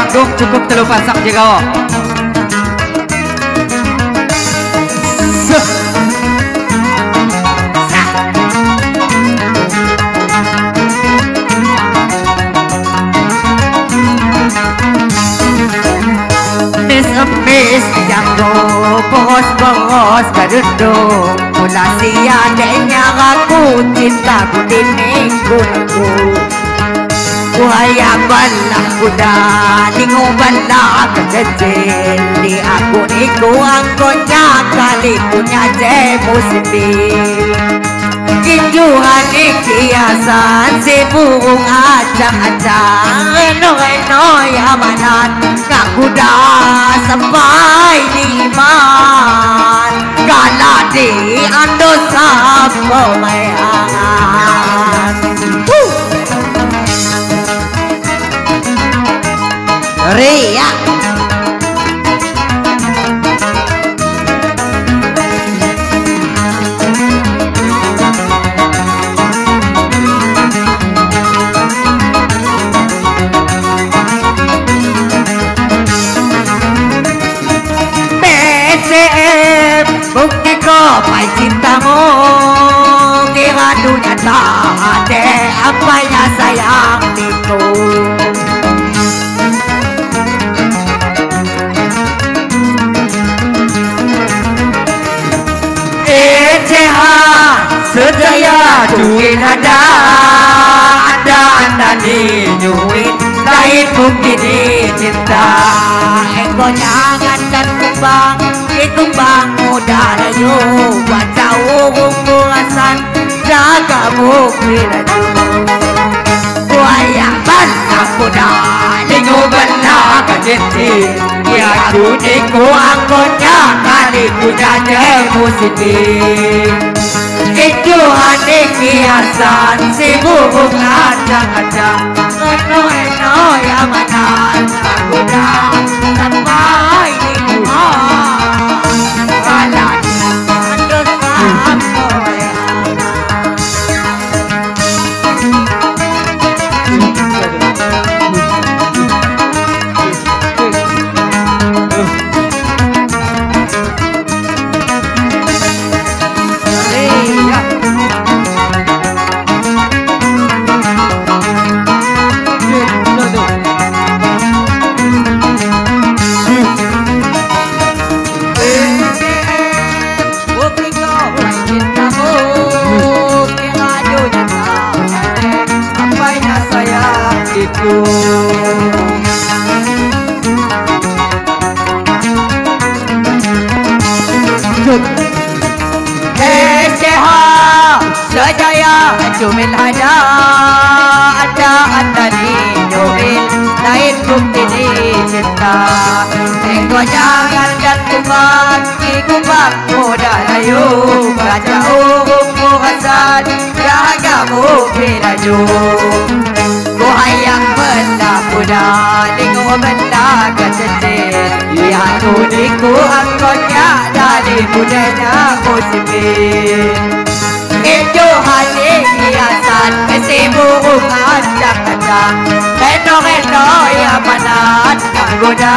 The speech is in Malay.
panggung cukup telu pasak juga. Mis jago bos kaduduk mula siadanya aku cinta ku diningku kuhaya bala kuda lingo bala kecil di aku niku angkonya kali punya je musibih Kinjuhan ikiasan si burung acang-acang Enoy-enoy amanat ngakuda sampai di iman Kala di ando sa pemayangan Ria bukti ko may cinta mo kira dunia tak ada apa yang sayang itu sedaya duit ada anda di duit lain bukti di cinta engkau jangan dan kumbang ditumbang mudah layu baca urung burasan jaga bukti layu buaya bantah kuda lingu benar kejeti ya duniku angkotnya kali kuda musibih itu hati kiasan si burung acang-acang eno-eno ya mana kuda sampai di rumah kalan ando sampai Sejaya cumil ada anda di cumil lain bukti di cinta engkau jangan dan kumbang kumbang mudah layu baca urung burasan jaga bukti layu buayang benda kuda lingu benda kecil lihat uniku angkotnya dari budaya musibih itu hati hiasan si burung acak-acak eno-eno ya manat goda